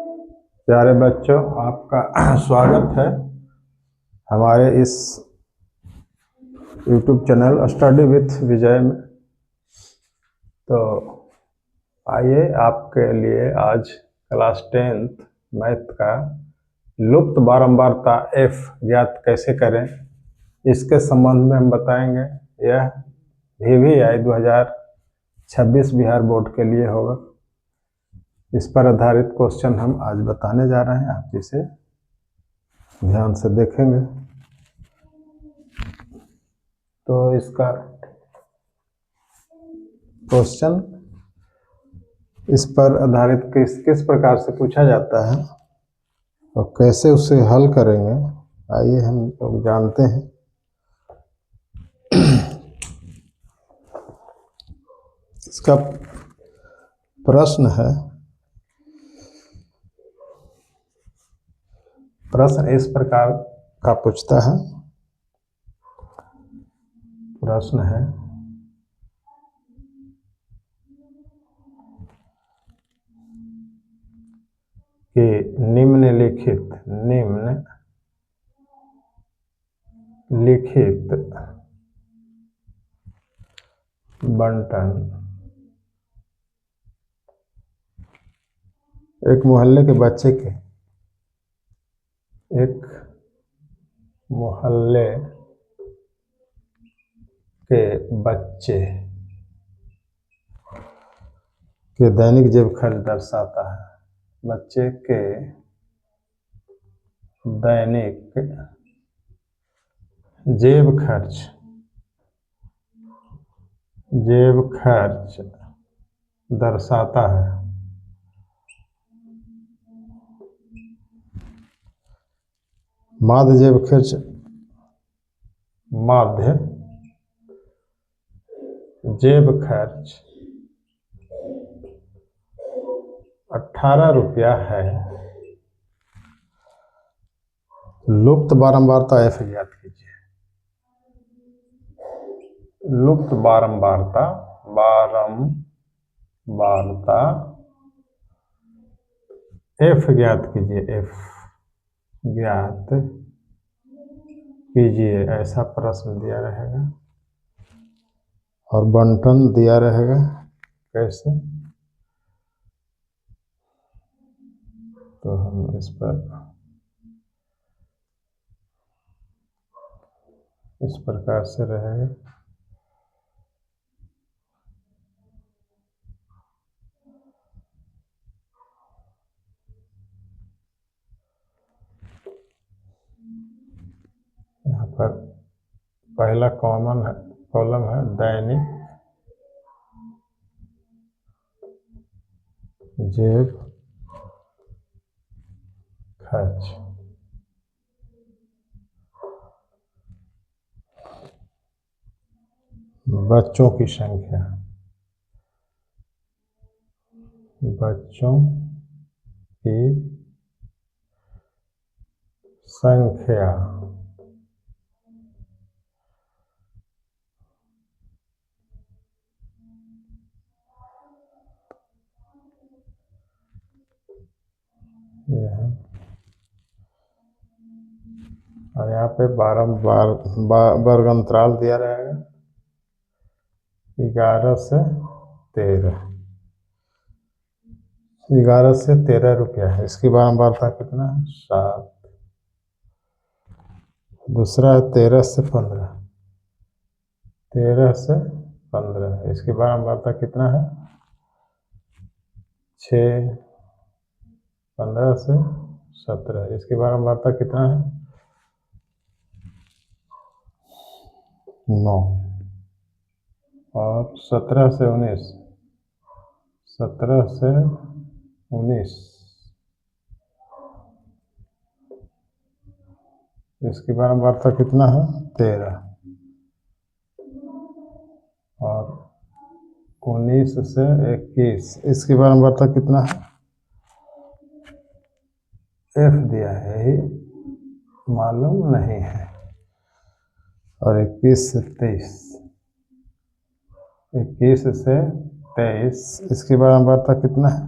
प्यारे बच्चों, आपका स्वागत है हमारे इस YouTube चैनल स्टडी विथ विजय में। तो आइए आपके लिए आज क्लास 10th मैथ का लुप्त बारंबारता f ज्ञात कैसे करें, इसके संबंध में हम बताएंगे। यह VVI 2026 बिहार बोर्ड के लिए होगा। इस पर आधारित क्वेश्चन हम आज बताने जा रहे हैं, आप इसे ध्यान से देखेंगे तो इसका क्वेश्चन इस पर आधारित किस प्रकार से पूछा जाता है और कैसे उसे हल करेंगे, आइए हम लोग जानते हैं। इसका प्रश्न इस प्रकार का पूछता है। प्रश्न है कि निम्नलिखित बंटन एक मोहल्ले के बच्चे के दैनिक जेब खर्च दर्शाता है। बच्चे के दैनिक जेब खर्च दर्शाता है। माध्य जेब खर्च 18 रुपया है। लुप्त बारंबारता f ज्ञात कीजिए। लुप्त बारंबारता f ज्ञात कीजिए। f ज्ञात कीजिए, ऐसा प्रश्न दिया रहेगा और बंटन दिया रहेगा। कैसे? तो हम इस प्रकार से रहेगा। यहाँ पर पहला कॉलम है दैनिक जेब खर्च। बच्चों की संख्या यह है। और यहाँ पे वर्ग अंतराल दिया रहेगा 11 से 13 रुपया है। इसकी बारंबारता कितना है? 7। दूसरा है 13 से 15। इसकी बारंबारता कितना है? 6। 15 से 17। इसकी बारंबारता कितना है? 9। और 17 से 19। इसकी बारंबारता कितना है? 13। और 19 से 21। इसकी बारंबारता कितना है? f दिया है, यही मालूम नहीं है। और 21 से 23। इसकी बारंबारता कितना है?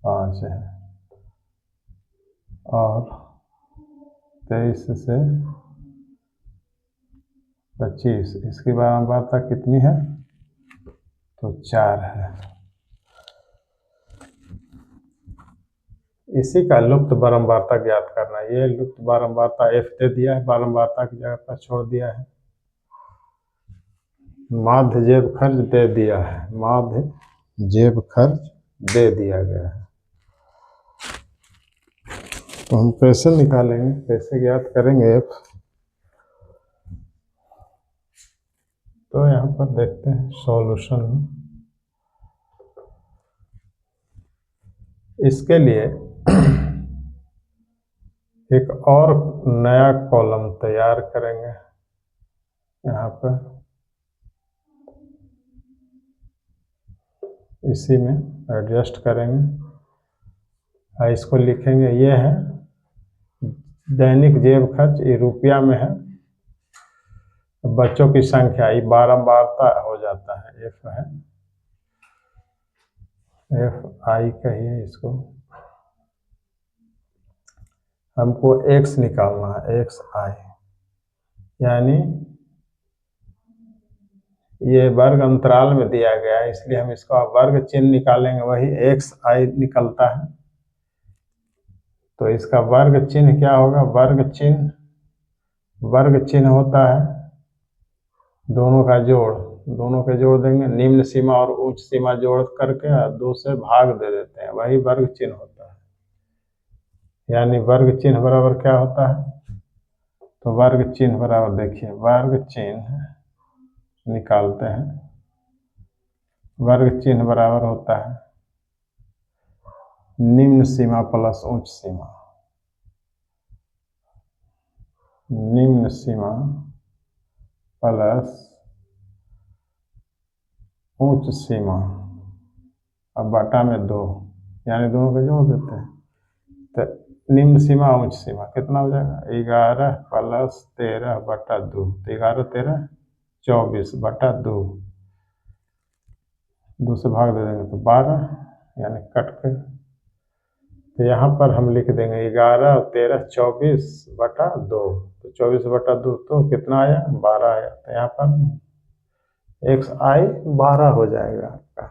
5 है। और 23 से 25, इसकी बारंबारता कितनी है? तो 4 है। इसी का लुप्त बारंबारता ज्ञात करना है। ये लुप्त बारंबारता f दे दिया है, बारंबारता की जगह पर छोड़ दिया है। माध्य जेब खर्च दे दिया है, माध्य जेब खर्च दे दिया गया है। तो हम कैसे निकालेंगे, कैसे ज्ञात करेंगे f? तो यहाँ पर देखते हैं सॉल्यूशन में। इसके लिए एक और नया कॉलम तैयार करेंगे। यहाँ पर इसी में एडजस्ट करेंगे। इसको लिखेंगे, ये है दैनिक जेब खर्च, ये रुपया में है। बच्चों की संख्या, ये बारंबारता हो जाता है, एफ है, एफ आई कहिए इसको। हमको एक्स निकालना है, एक्स आई, यानी ये वर्ग अंतराल में दिया गया है, इसलिए हम इसका वर्ग चिन्ह निकालेंगे, वही एक्स आई निकलता है। तो इसका वर्ग चिन्ह क्या होगा? वर्ग चिन्ह होता है दोनों का जोड़, दोनों के जोड़ देंगे, निम्न सीमा और उच्च सीमा जोड़ करके 2 से भाग दे देते हैं, वही वर्ग चिन्ह होता है। यानी वर्ग चिन्ह बराबर क्या होता है? तो वर्ग चिन्ह बराबर, देखिए वर्ग चिन्ह निकालते हैं, वर्ग चिन्ह बराबर होता है निम्न सीमा प्लस उच्च सीमा, निम्न सीमा प्लस उच्च सीमा, अब बटा में 2, यानी दोनों को जोड़ देते हैं। तो निम्न सीमा उच्च सीमा कितना हो जाएगा? 11 प्लस 13 बटा 2, तो 11 13 24 बटा 2, 2 से भाग दे देंगे तो 12, यानी कट के। तो यहाँ पर हम लिख देंगे 11 और 13 24 बटा 2, तो 24 बटा 2 तो कितना आया? 12 आया। तो यहाँ पर एक्स आई 12 हो जाएगा आपका।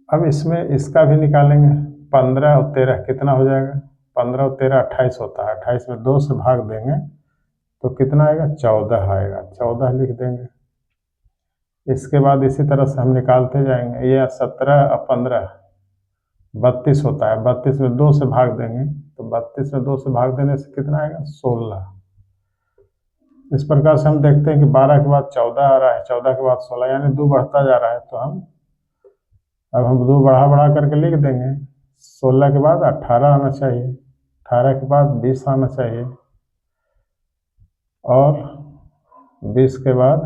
अब इसमें इसका भी निकालेंगे, 15 और 13 कितना हो जाएगा? 15 और 13 28 होता है, 28 में 2 से भाग देंगे तो कितना आएगा? 14 आएगा, 14 लिख देंगे। इसके बाद इसी तरह से हम निकालते जाएंगे। ये 17 और 15 32 होता है, 32 में 2 से भाग देंगे तो 32 में 2 से भाग देने से कितना आएगा? 16। इस प्रकार से हम देखते हैं कि 12 के बाद 14 आ रहा है, 14 के बाद 16, यानी 2 बढ़ता जा रहा है। तो अब हम 2 बढ़ा करके लिख देंगे। 16 के बाद 18 आना चाहिए, 18 के बाद 20 आना चाहिए, और 20 के बाद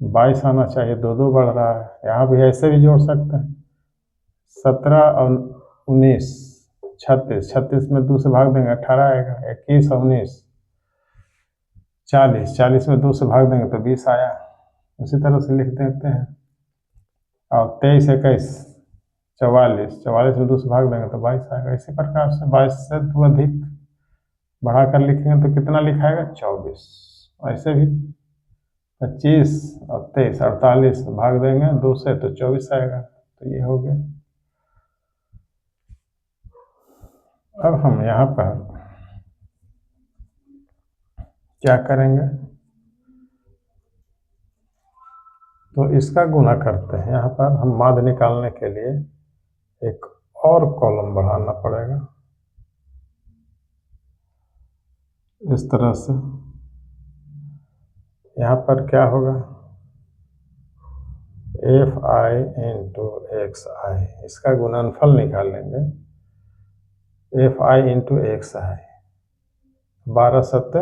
22 आना चाहिए। 2 बढ़ रहा है। यहाँ भी ऐसे भी जोड़ सकते हैं, 17 और 19 36, 36 में 2 से भाग देंगे 18 आएगा, 21 और 19 40, 40 में 2 से भाग देंगे तो 20 आया। उसी तरह से लिख देते हैं। और 23 21 44, 44 में 2 से भाग देंगे तो 22 आएगा। इसी प्रकार से 22 से 2 अधिक बढ़ा कर लिखेंगे तो कितना लिखाएगा? 24। ऐसे भी 25 और 23 48 भाग देंगे 2 से तो 24 आएगा। तो ये हो गया। अब हम यहाँ पर क्या करेंगे? तो इसका गुना करते हैं। यहाँ पर हम माध्य निकालने के लिए एक और कॉलम बढ़ाना पड़ेगा, इस तरह से। यहाँ पर क्या होगा? एफ आई इंटू एक्स आई, इसका गुणनफल निकालेंगे, एफ आई इंटू एक्स आई। 12 7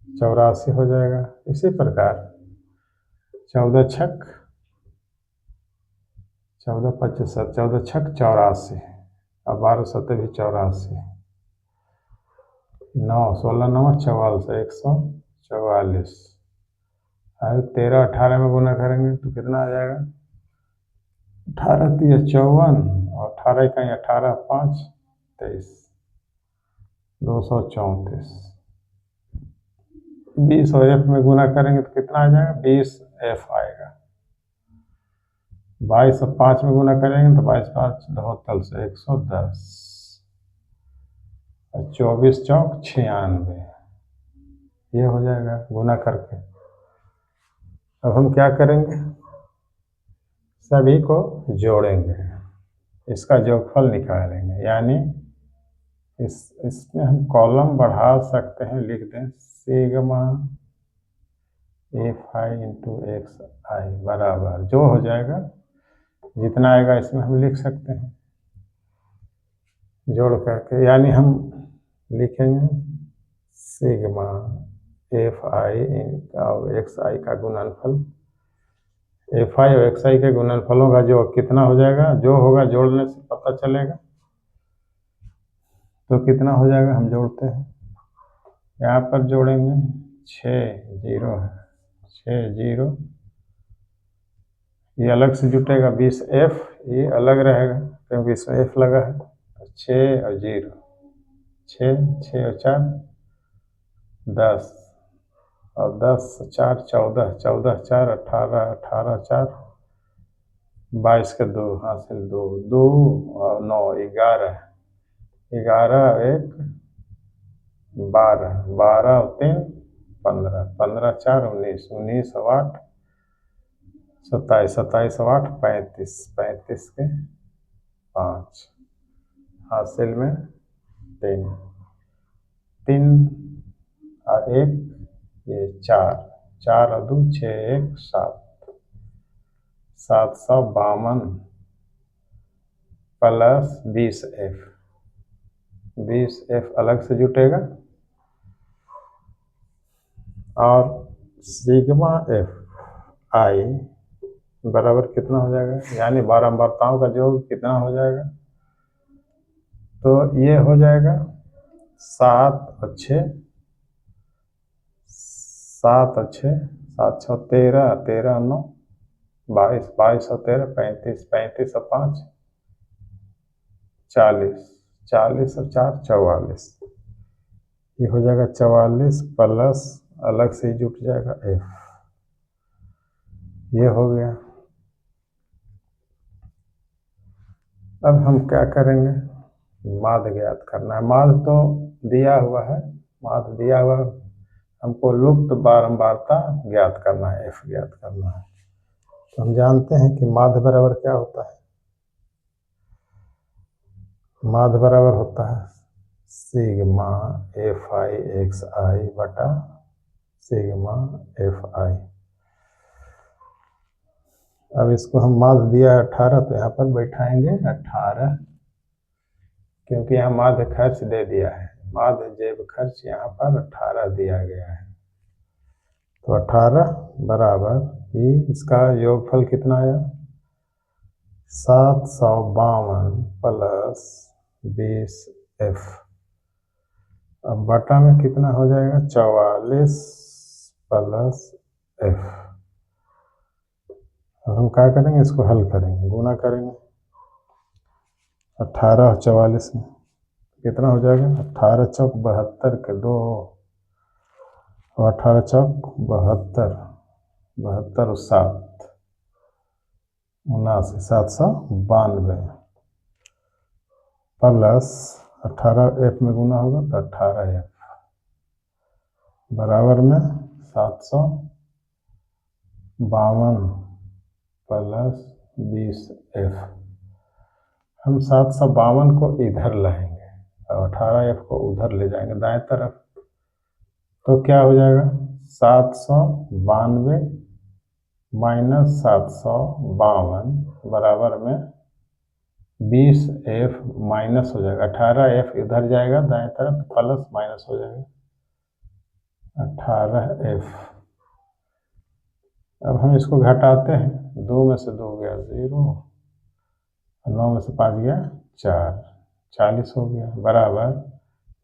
84 हो जाएगा। इसी प्रकार 14 छक 14 25 14 छक 84, अब 12 7 भी 84, 9 16 9 44, 144। अब 13 18 में गुना करेंगे तो कितना आ जाएगा? 18 3 54 और 18 इकाई 18 5 23 234। 20 और एफ में गुना करेंगे तो कितना आ जाएगा? 20 एफ आएगा। 22 और 5 में गुना करेंगे तो 22 5 72 से 110 और 24 चौक 96। ये हो जाएगा गुना करके। अब हम क्या करेंगे? सभी को जोड़ेंगे, इसका जोगफल निकालेंगे। यानी इसमें हम कॉलम बढ़ा सकते हैं, लिख दें sigma F I into X I बराबर जो हो जाएगा, जितना आएगा इसमें हम लिख सकते हैं जोड़ करके। यानी हम लिखेंगे सिग्मा एफ आई और एक्स आई का गुणनफल। एफ आई और एक्स आई के गुणनफलों का जो कितना हो जाएगा, जो होगा जोड़ने से पता चलेगा। तो कितना हो जाएगा हम जोड़ते हैं, यहाँ पर जोड़ेंगे 6 0 है, 6 0 ये अलग से जुटेगा। 20 एफ ये अलग रहेगा क्योंकि इसमें एफ लगा है। 6 और 0 6 और 4 10 और 10 4 14 14 4 18 18 4 22 के 2 हासिल 2 2 और 9 11 11 1 12 12 और 3 15 15 4 19 19 और 8 27 27 और 8 35 35 के 5 हासिल में 3 3 और 1 ये 4 4 और 2 6 1 7 752 प्लस 20 एफ। 20 एफ अलग से जुटेगा और सिग्मा एफ आई बराबर कितना हो जाएगा, यानी बारंबारताओं का योग कितना हो जाएगा? तो ये हो जाएगा 7 और 6 7 और 6 7 6 13 13 और 9 22 22 और 13 35 35 और 5 40 40 और 4 44 ये हो जाएगा 44 प्लस अलग से ही जुट जाएगा एफ। ये हो गया। अब हम क्या करेंगे, माध्य ज्ञात करना है। माध्य तो दिया हुआ है, माध्य दिया हुआ, हमको लुप्त बारंबारता ज्ञात करना है, एफ ज्ञात करना है। तो हम जानते हैं कि माध्य बराबर क्या होता है। माध्य बराबर होता है सिग्मा एफ आई एक्स आई बटा सिग्मा एफ आई। अब इसको हम माध्य दिया है 18 तो यहाँ पर बैठाएंगे 18 क्योंकि यहाँ माध्य खर्च दे दिया है। माध्य जेब खर्च यहाँ पर 18 दिया गया है। तो 18 बराबर ही इसका योगफल कितना आया 752 प्लस 20 एफ। अब बटा में कितना हो जाएगा 44 प्लस एफ। हम क्या करेंगे, इसको हल करेंगे, गुना करेंगे 18 और 44 में कितना हो जाएगा 18 चौक 72 के 2 और 18 चौक 72 72 और 7 79 792 प्लस 18 एफ में गुना होगा तो 18 एफ बराबर में 752 प्लस 20 एफ। हम 752 को इधर लाएंगे और 18 एफ को उधर ले जाएंगे दाएं तरफ। तो क्या हो जाएगा 792 माइनस 752 बराबर में 20 एफ माइनस हो जाएगा। 18 एफ इधर जाएगा दाएं तरफ, प्लस माइनस हो जाएगा 18 एफ। अब हम इसको घटाते हैं, 2 में से 2 गया 0, 9 में से 5 गया 4, 40 हो गया बराबर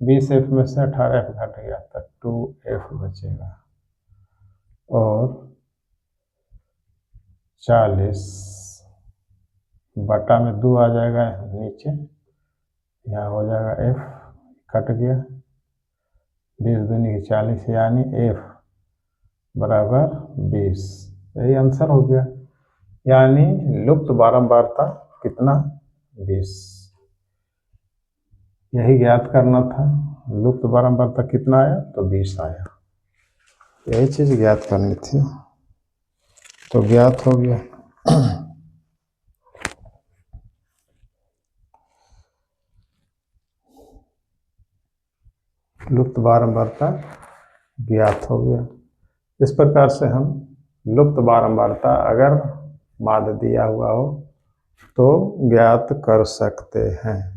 20 एफ में से 18 एफ घट गया तो 2 एफ बचेगा और 40 बटा में 2 आ जाएगा नीचे, यहाँ हो जाएगा एफ, कट गया, 20 दूनी की 40, यानी एफ बराबर 20। यही आंसर हो गया, यानी लुप्त बारंबारता कितना, 20। यही ज्ञात करना था, लुप्त बारंबारता कितना आया, तो 20 आया। यही चीज ज्ञात करनी थी, तो ज्ञात हो गया। लुप्त बारंबारता ज्ञात हो गया। इस प्रकार से हम लुप्त बारंबारता अगर माध्य दिया हुआ हो तो ज्ञात कर सकते हैं।